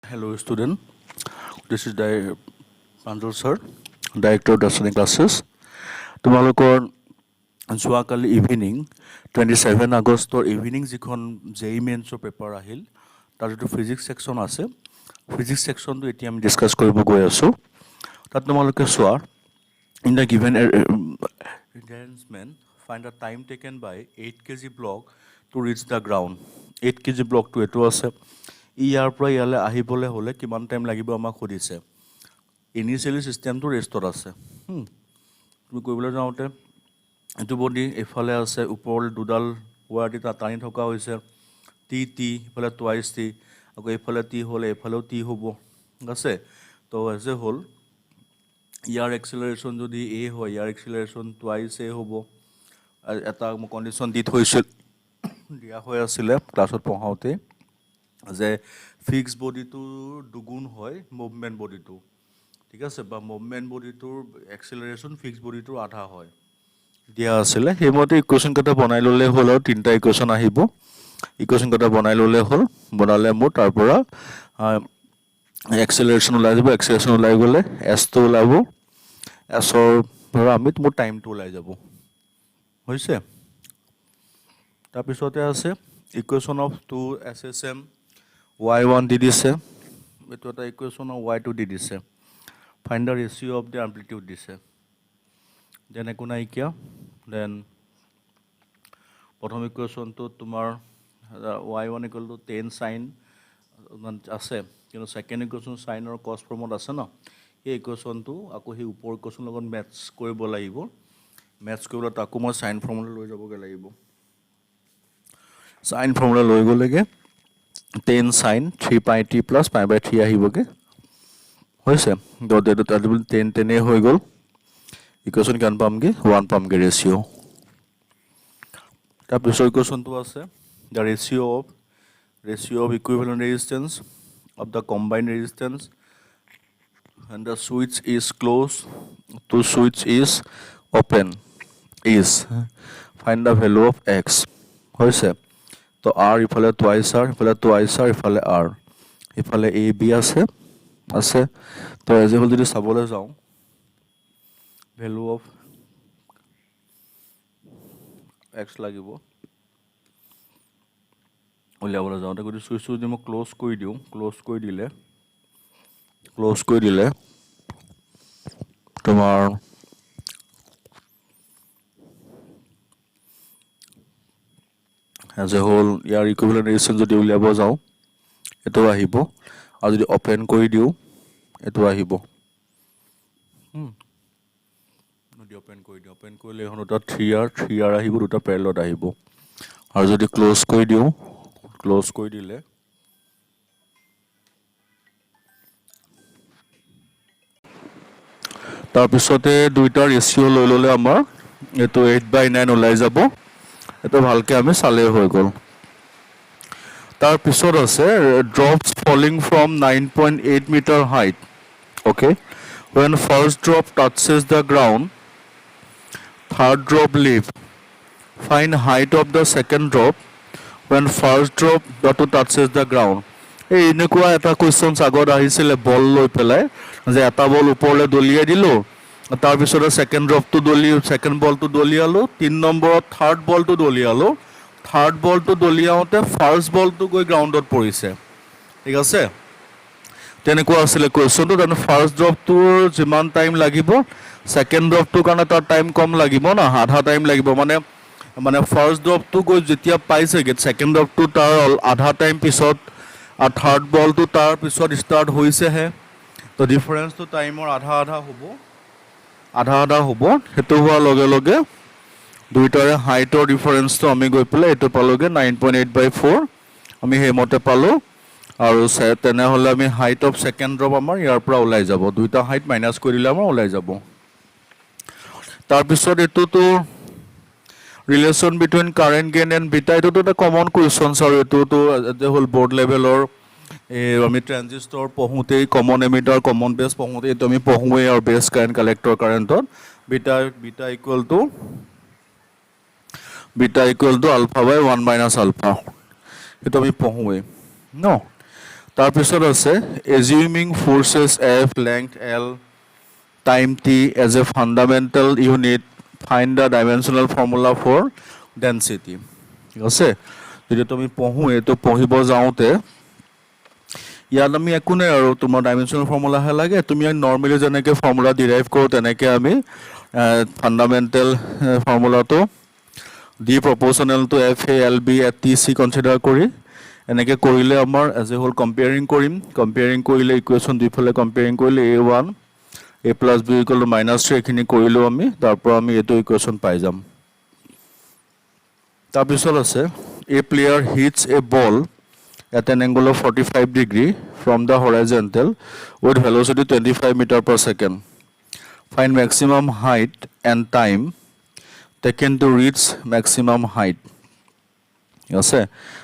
Hello, student. This is Pranjal sir, Director of Destiny Classes. তোমালোকৰ যোৱাকালি evening 27 আগষ্টৰ evening যিখন জেই মেইনছৰ পেপাৰ আহিল তাৰ যিটো ফিজিক্স ছেকশ্যন আছে ফিজিক্স ছেকশ্যনটো এতিয়া আমি ডিছকাছ কৰিব গৈ আছোঁ তাত তোমালোকে চোৱা in the given arrangement find the time taken by 8 kg block to reach the ground 8 kg ব্লকটো এইটো আছে ইয়াৰ পৰা ইয়ালৈ আহিবলৈ হ'লে কিমান টাইম লাগিব আমাক সুধিছে ইনিচিয়েলি চিষ্টেমটো ৰেষ্টত আছে তুমি কৰিবলৈ যাওঁতে এইটো বডি এইফালে আছে ওপৰলৈ দুডাল ৱায়াৰ দি টানি থকা হৈছে টি ইফালে টুৱাইছ টি আকৌ এইফালে টি হ'লে এইফালেও টি হ'ব ঠিক আছে তো এজ এ হ'ল ইয়াৰ এক্সিলাৰেশ্যন যদি এ হয় ইয়াৰ এক্সিলাৰেশ্যন টুৱাইছ এ হ'ব এটা কণ্ডিশ্যন দিয়া হৈ আছিলে ক্লাছত পঢ়াওঁতে যে ফিক্স বডিটোৰ দুগুণ হয় মুভমেণ্ট বডিটো ঠিক আছে বা মুভমেণ্ট বডিটোৰ এক্সিলাৰেশ্যন ফিক্স বডিটোৰ আধা হয় দিয়া আছিলে সেইমতে ইকুৱেশ্যন কেইটা বনাই ল'লে হ'ল আৰু তিনিটা ইকুৱেশ্যন আহিব ইকুৱেশ্যন কেইটা বনাই ল'লে হ'ল বনালে মোৰ তাৰ পৰা এক্সিলাৰেশ্যন ওলাই যাব এক্সিলাৰেশ্যন ওলাই গ'লে এছটো ওলাব এছৰ পৰা মোৰ টাইমটো ওলাই যাব হৈছে তাৰপিছতে আছে ইকুৱেশ্যন অফ 2 SSM y1 দি দিছে এইটো এটা ইকুৱেশ্যন অফ y2 দি দিছে find the ratio' of the amplitude দিছে দেন একো নাইকিয়া দেন প্ৰথম ইকুৱেশ্যনটো তোমাৰ y1 = 10 sin আছে কিন্তু ছেকেণ্ড ইকুৱেশ্যন চাইনৰ কছ ফৰ্মত আছে ন সেই ইকুৱেশ্যনটো আকৌ সেই ওপৰ ইকুৱেশ্যনৰ লগত মেটচ কৰিব লাগিব মেটচ কৰিবলৈ তাকো মই চাইন ফৰ্মুলা লৈ যাবগৈ লাগিব চাইন ফৰ্মুলা লৈ গ'লেগে 10 sin 3 pi t plus pi by 3 আহিবগে হৈছে তাত 10 হৈ গ'ল ইকুৱেশ্যন কিমান পামগে 1 পামগে ৰেচিঅ' তাৰপিছৰ ইকুৱেশ্যনটো আছে the ratio' of equivalent resistance of the combined resistance and the switch is closed to switch is open is find the value of x হৈছে তো r ইফালে টুৱাইছ r ইফালে r ইফালে a b আছে তো as a হ'ল যদি চাবলৈ যাওঁ ভেলু অফ x লাগিব উলিয়াবলৈ যাওঁতে যদি চুইচটো যদি মই ক্ল'জ কৰি দিলে তোমাৰ এজ এ হ'ল ইয়াৰ ইকুইভেলেণ্ট ৰেজিষ্টেঞ্চ যদি উলিয়াব যাওঁ এইটো আহিব আৰু যদি অপেন কৰি দিওঁ এইটো আহিব অপেন কৰিলে এখন দুটা 3R আহিব দুটা পেৰেলত আহিব আৰু যদি ক্ল'জ কৰি দিলে তাৰপিছতে দুইটা ৰেচিঅ' লৈ ল'লে আমাৰ এইটো 8/9 ওলাই যাব এইটো ভালকৈ আমি চালেই হৈ গ'ল তাৰপিছত আছে drops falling from 9.8 metre height okay when first drop touches the ground third drop leave find height of the second drop when first drop touches the ground এই এনেকুৱা এটা কুৱেশ্যনছ আগত আহিছিলে বল লৈ পেলাই যে এটা বল ওপৰলৈ দলিয়াই দিলোঁ তাৰপিছতে ছেকেণ্ড বলটো দলিয়ালোঁ 3 নম্বৰত থাৰ্ড বলটো দলিয়াওঁতে ফাৰ্ষ্ট বলটো গৈ গ্ৰাউণ্ডত পৰিছে ঠিক আছে তেনেকুৱা আছিলে কুৱেশ্যনটো তাৰমানে ফাৰ্ষ্ট ড্ৰপটোৰ যিমান টাইম লাগিব ছেকেণ্ড ড্ৰপটোৰ কাৰণে তাৰ টাইম কম লাগিব না আধা টাইম লাগিব মানে ফাৰ্ষ্ট ড্ৰপটো গৈ যেতিয়া পাইছেগৈ ছেকেণ্ড ড্ৰপটো তাৰ আধা টাইম পিছত আৰু থাৰ্ড বলটো তাৰ পিছত ষ্টাৰ্ট হৈছেহে তো ডিফাৰেঞ্চটো টাইমৰ আধা হ'ব সেইটো হোৱাৰ লগে লগে দুইটাৰে হাইটৰ ডিফাৰেঞ্চটো আমি গৈ পেলাই এইটো পালোঁগৈ 9.8/4 আমি সেইমতে পালোঁ আৰু তেনেহ'লে আমি হাইট অফ ছেকেণ্ড ড্ৰপ আমাৰ ইয়াৰ পৰা ওলাই যাব দুইটা হাইট মাইনাছ কৰি দিলে আমাৰ ওলাই যাব তাৰপিছত এইটোতো relation between current gain and beta এইটোতো এটা কমন কুৱেশ্যনছ আৰু এইটোতো হ'ল বৰ্ড লেভেলৰ আমি ট্ৰেঞ্জিষ্টৰ পঢ়োঁতেই কমন এমিটাৰ কমন বেছ পঢ়োঁতেই এইটো আমি পঢ়োঁৱেই আৰু বেছ কাৰেণ্ট কালেক্টৰ কাৰেণ্টত বিটা ইকুৱেল টু আলফা বাই 1 - আলফা সেইটো আমি পঢ়োঁৱেই ন তাৰপিছত আছে assuming forces F, length L, time T as a fundamental unit, find the dimensional formula for density. ঠিক আছে, যদি তুমি পঢ়ো এইটো পঢ়িব যাওঁতে ইয়াত আমি একো নাই আৰু তোমাৰ ডাইমেনশ্যনেল ফৰ্মুলাহে লাগে। তুমি নৰ্মেলি যেনেকৈ ফৰ্মুলা ডিৰাইভ কৰোঁ তেনেকৈ আমি ফাণ্ডামেণ্টেল ফৰ্মুলাটো D proportional to F A L B at T C consider কৰি এনেকৈ কৰিলে আমাৰ এজ এ হোল কম্পেয়াৰিং কৰিম। কম্পেয়াৰিং কৰিলে ইকুৱেশ্যন দুইফালে কম্পেয়াৰিং কৰিলে A1 A plus B equal to -3 এইখিনি কৰিলেও আমি তাৰ পৰা আমি এইটো ইকুৱেশ্যন পাই যাম। তাৰপিছত আছে a player hits a ball at an angle of 45 degree from the horizontal with velocity 25 meter per second. Find maximum height and time taken to reach maximum height. আছে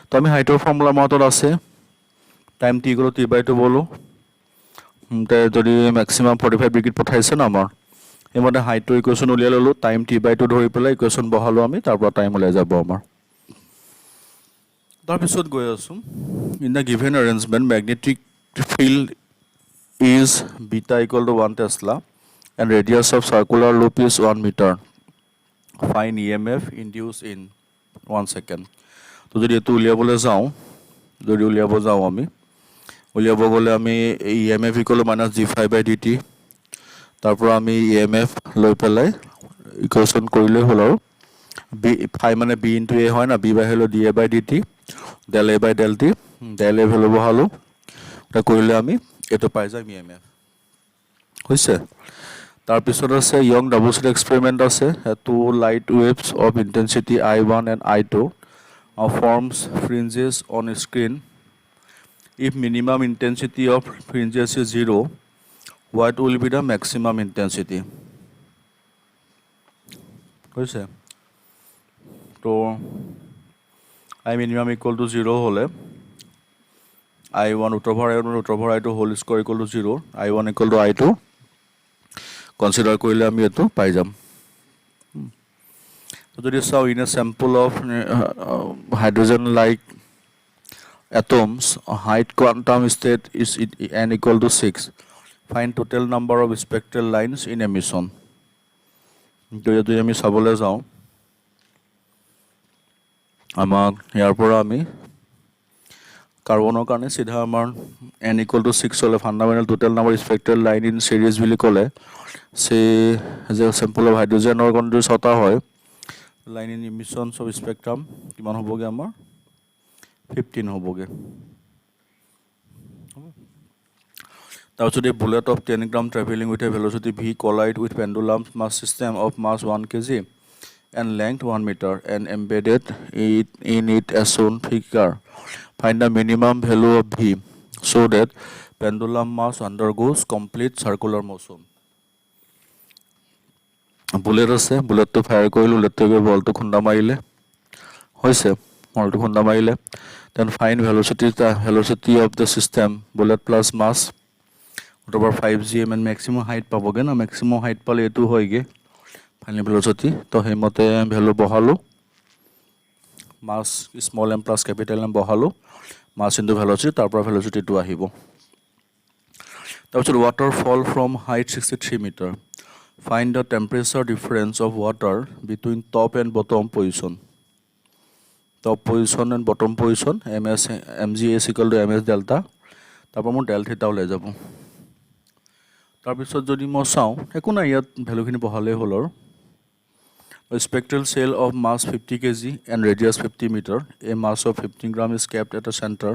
তো আমি হাইটৰ ফৰ্মুলা মতত আছে time T equal to T/2 বলো যদি maximum 45 ডিগ্ৰীত পঠাইছে ন আমাৰ এইমতে হাইটৰ equation উলিয়াই ললো টাইম T/2 ধৰি পেলাই ইকুৱেশ্যন বহালো আমি তাৰ পৰা টাইম ওলাই যাব আমাৰ। তাৰপিছত গৈ আছো in the given arrangement magnetic field is beta equal to 1 tesla and radius of circular loop is 1 metre. Find EMF induced in 1 second. তো যদি এইটো উলিয়াবলৈ যাওঁ আমি উলিয়াব গ'লে আমি EMF ইকুৱেল টু -G5/dt তাৰ পৰা আমি EMF লৈ পেলাই ইকুৱেশ্যন কৰিলেই হ'ল আৰু বি ফাই মানে বি ইনটু এ হয় না বি বাই হলো dA/dt del A by del T del A value বহালো এটা কৰিলে আমি এটো পাই যাম EMF হৈছে। তাৰপিছত আছে ইয়ং ডাবল স্লিট এক্সপেৰিমেন্ট আছে two light waves of intensity I1 and I2 forms fringes on a screen. If minimum intensity of fringes is 0, what will be the maximum intensity? হৈছে তো I minimum equal to 0 হলে I1 root over I2 whole square equal to 0 I1 equal to I2 consider কৰিলে আমি এটো পাই যাম। তো যদি চাও in a sample of hydrogen like atoms height quantum state is n equal to 6 find total number of spectral lines in emission। তো যদি আমি চাবলৈ যাও আমাক ইয়াৰ পৰা আমি কাৰ্বনৰ কাৰণে সিধা আমাৰ n equal to 6 হলে fundamental total number spectral line in series বুলি ক'লে সে যে স্যাম্পল অফ হাইড্ৰোজেনৰ কন্ট্ৰি ছটা হয় line in emissions of spectrum কিমান হ'বগে আমাৰ 15 হ'বগে। তাৰপিছত এই bullet of 10 gram travelling with a velocity v collide with pendulum mass system of mass 1 kg and length 1 meter and embedded in it as shown figure. Find the minimum value of v so that pendulum mass undergoes complete circular motion. Bullet আছে বুলেটটো fire কৰিলো বুলেটটো বলটো খুন্দা মাৰিলে হৈছে বলটো খুন্দা মাৰিলে then find velocity of the system bullet plus mass over 5 gm and maximum height পাবগে না maximum height পালে এটো হয়গে ফাইনাল ভেলোসিটি। তো হেমতে ভ্যালু বহালো mass small m plus capital M বহালো মাস ইনটু ভেলোসিটি তাৰ পৰা ভেলোসিটিটো আহিব। তাৰপিছত water fall from height 63 meter. Find the temperature difference of water between top and bottom position. Top position and bottom position mg is equal to ms delta তাৰ পৰা মোৰ Dell থিটা ওলাই যাব। তাৰপিছত যদি মই চাওঁ একো নাই ইয়াত ভ্যালুখিনি বহালে হ'ল আৰু a spectral cell of mass 50 kg and radius 50 meter a mass of 15 gram is kept at a center.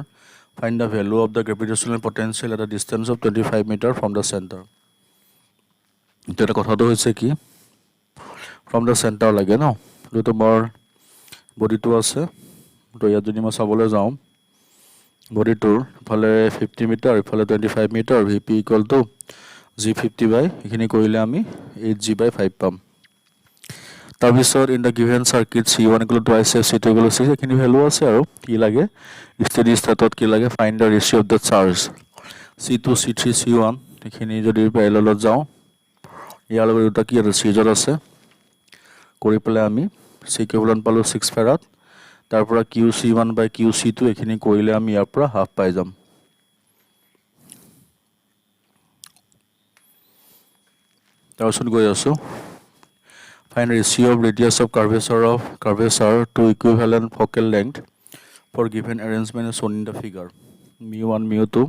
Find the value of the gravitational potential at a distance of 25 meter from the center. এটা কথাটো হৈছে কি from the center লাগে ন তো তোমাৰ বডিটো আছে তো ইয়াত যদি মই চাবলৈ যাওঁ বডিটোৰ ফালে 50 মিটাৰ ইফালে 25 metre vp equal to g50 by এখিনি কৰিলে আমি 8g/5 পাম। তাৰপিছত in the given circuit c1 equal to twice c2 equal to 6 এখিনি ভ্যালু আছে আৰু কি লাগে স্টেডি স্টেটত কি লাগে find the ratio of the charge c2 c3 c1 এখিনি যদি প্যাৰেলেলত যাওঁ ইয়াৰ লগত দুটা কি আছে সিজৰ আছে কৰি পেলাই আমি c ইকুইভ্যালেন্ট পালো 6 ফেৰাড তাৰ পৰা qc1/qc2 এখিনি কৰিলে আমি ইয়াৰ পৰা হাফ পাই যাম তাৰপিছত গৈ আছোঁ find ratio of radius of curvature to equivalent focal length for given arrangement is shown in the figure mu1 mu2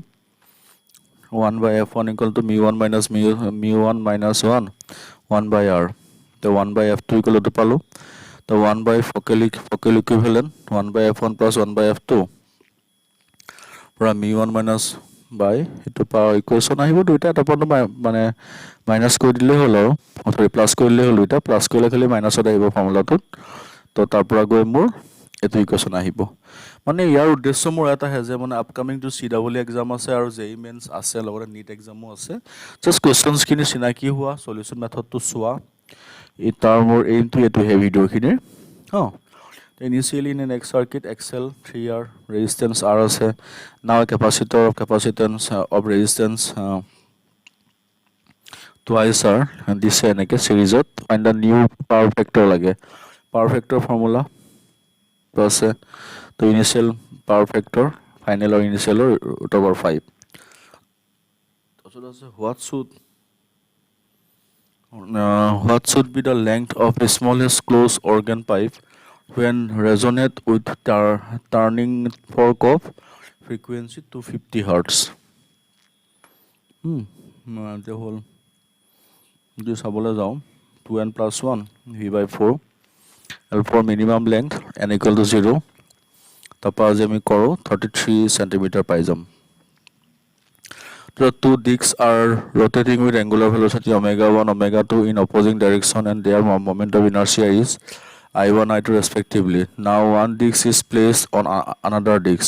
1 by f1 equal to mu1 minus mu1 minus 1 by r the 1 by f2 equal to পালো the 1 by focal equivalent 1 by f1 plus 1 by f2 পৰা mu1 minus by এটো power equation আহিব দুইটা তাৰপৰ মানে minus কৰি দিলে হল আৰু অথবা প্লাস কৰিলে হল দুইটা প্লাস কৰিলে খালি মাইনাসত আহিব ফৰ্মুলাটোত তো তাৰ পৰা গৈ মোৰ এটো ইকুয়েশন আহিব মানে ইয়াৰ উদ্দেশ্য মোৰ এটা হে যে মানে আপকামিং টু সিডব্লিউ এক্সাম আছে আৰু জেই মেন্স আছে লগতে নিট এক্সামও আছে জাস্ট কোৱেশ্চনছ খিনি চিনাকি হোৱা সলিউশন মেথডটো চোৱা এই তাৰ মোৰ এইমটো এটো হে ভিডিওখিনি initially in an X circuit XL 3R resistance R আছে now a capacitor of capacitance of resistance twice R and this এনেকে series find the new power factor লাগে power factor formula তো আছে তো initial power factor final or initial or root over 5 তো আছে what should be the length of the smallest closed organ pipe when resonate with turning fork of frequency 250 hertz the whole this sabole jao 2n plus 1 v by 4 l for minimum length n equal to 0 tapa je ami koro 33 cm pai jam the two discs are rotating with angular velocity omega 1 omega 2 in opposing direction and their moment of inertia is I1, I2 respectively. Now one disc is placed on another disc.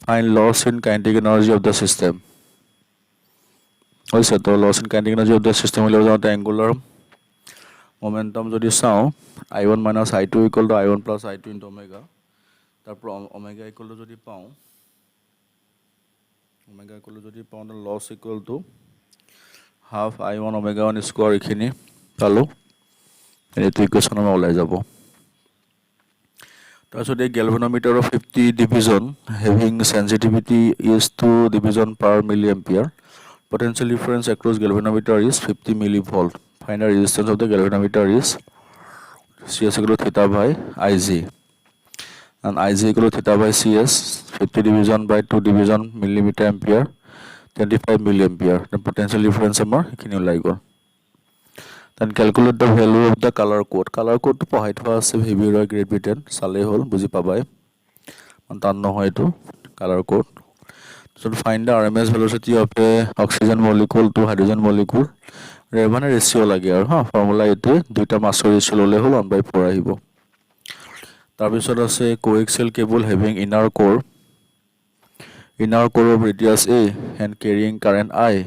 Find loss in kinetic energy of the system. Also, the loss in kinetic energy of the system will have the angular momentum. Jodi sao I1 minus I2 equal to I1 plus I2 into omega. Tarpor omega equal to jodi pao. Omega equal to jodi pao, the loss equal to half I1 omega 1 square ekhini palo. Etu equation ami olai jabo. So the galvanometer of 50 division having sensitivity is 2 division per milliampere. Potential difference across galvanometer is 50 millivolt. Find the resistance of the galvanometer is CS equal to theta by Ig and Ig equal to theta by CS 50 division by 2 division millimeter ampere 25 milliampere. The potential difference amar ekhini ulai gol. Then calculate the value of the color code. Color code to pahai thwa ase Vibrio Great Britain sale hol buji pabai. Tan no hoy to color code. So to find the RMS velocity of a oxygen molecule to hydrogen molecule. Revan ratio lage ar formula etu duita mass ratio lole hol 1/4 ahibo. Tar bisot ase coaxial cable having inner core of radius A and carrying current I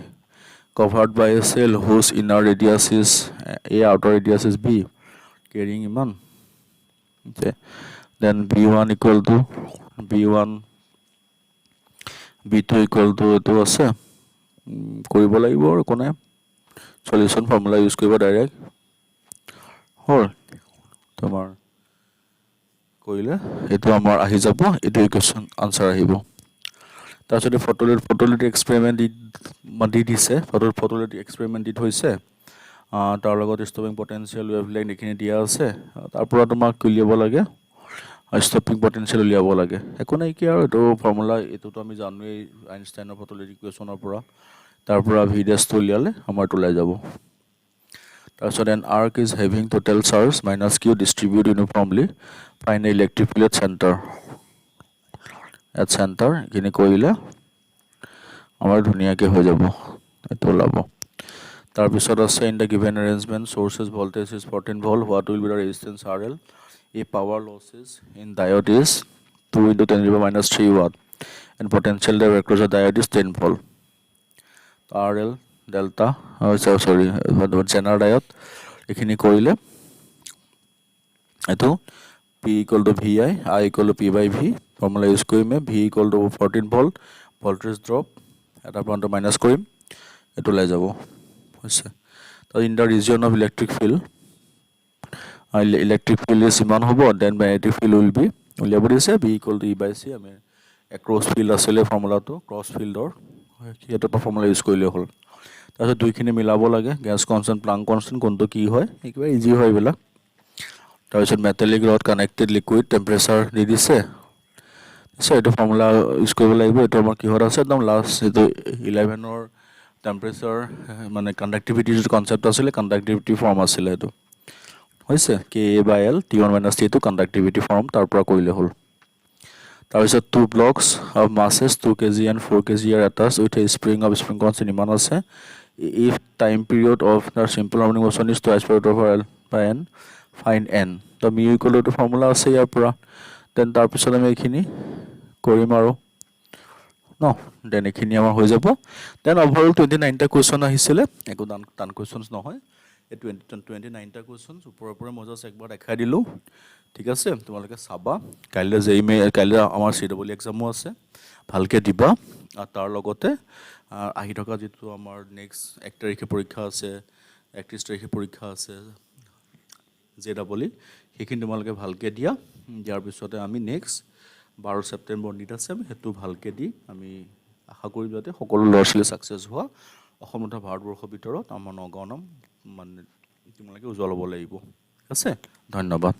covered by a cell whose inner radius is A, outer radius is B, carrying iman. Okay. Then B1 equal to B1, B2 equal to etu ase. Koribo lagibo aru kone solution formula use koribo direct. Hol tomar koile etu amar ahi jabo etu equation answer ahibo. তারপরে ফটোলিথ experiment দি দিছে ফটোলিথ experiment দি থৈছে তাৰ লগত stopping potential wavelength এখিনি দিয়া আছে তাৰ পৰা তোমাক উলিয়াব লাগে ষ্টপিং পটেনশিয়াল উলিয়াব লাগে একো নাই কি আৰু এটো ফৰ্মুলা এটোটো আমি জানোই আইনষ্টাইনৰ ফটোলিথ ইকুৱেচনৰ পৰা তাৰ পৰা ভিডিএছ টো উলিয়ালে আমাৰ ওলাই যাব তাৰপিছত an arc is having total charge minus q distribute uniformly find the electric field at center এখিনি কইলে আমাৰ ধুনিয়াকে হৈ যাব এটো লাভ তাৰ পিছত আছে in the given arrangement sources voltage is 14 volt what will be the resistance RL a power losses in diode is 2 into 10 to the minus 3 watt and potential there across the diode is 10 volt RL delta general diode এখিনি কইলে এটো P equal to VI, I equal to P by V. Formula use korim V equal to 14 volt, voltage drop. At a point minus korim. Eto lai jabo. So in the region of electric field is iman hobo. Then magnetic field will be. Uliabodi se V equal to E by C. I mean a cross field asile formula to cross field or eto formula use koile hol. তাৰপিছত দুইখিনি মিলাব লাগে gas constant Planck constant কোনটো কি হয় একেবাৰে easy হয় এইবিলাক তাৰপিছত metallic rod connected liquid temperature দি দিছে সো এইটো ফৰ্মুলা ইউজ কৰিব লাগিব এইটো আমাৰ কিহত আছে একদম লাষ্ট এইটো 11ৰ টেম্পাৰেচাৰ মানে কণ্ডাক্টিভিটি যিটো কনচেপ্ট আছিলে কণ্ডাক্টিভিটি ফৰ্ম আছিলে এইটো হৈছে Ka/L T1 - T2 conductivity form তাৰ পৰা কৰিলে হ'ল তাৰপিছত two blocks of masses 2 kg and 4 kg are attached with a spring of spring constant ইমান আছে if time period of the simple harmonic motion is twice root over L by n find n তো mu equal to formula আছে ইয়াৰ পৰা then তাৰপিছত আমি এইখিনি কৰিম আৰু ন দেন এইখিনি আমাৰ হৈ যাব দেন ওভাৰঅল 29টা কোৱেশ্চন আহিছিলে একো টান কোৱেশ্চনছ নহয় এই 29টা কোৱেশ্চনছ ওপৰৰ পৰা মই জাষ্ট একবাৰ দেখাই দিলো ঠিক আছে তোমালোকে চাবা কাইলৈ কাইলৈ আমাৰ CW এক্সামো আছে ভালকে দিবা আৰু তাৰ লগতে আহি থকা যেটো আমাৰ নেক্সট 1 তাৰিখে পৰীক্ষা আছে 31 তাৰিখে পৰীক্ষা আছে JEE সেইখিনি তোমালোকে ভালকে দিয়া ইয়াৰ পিছতে আমি নেক্সট 12 ছেপ্টেম্বৰ নিট আছে হেতু ভালকে দি আমি আশা কৰিম যাতে সকলো ল'ৰা-ছোৱালী সাকসেস হোৱা অসম তথা ভাৰতবৰ্ষৰ ভিতৰত আমাৰ নগাঁও নাম মানে তোমালোকে উজ্জ্বল হ'ব লাগিব ঠিক আছে ধন্যবাদ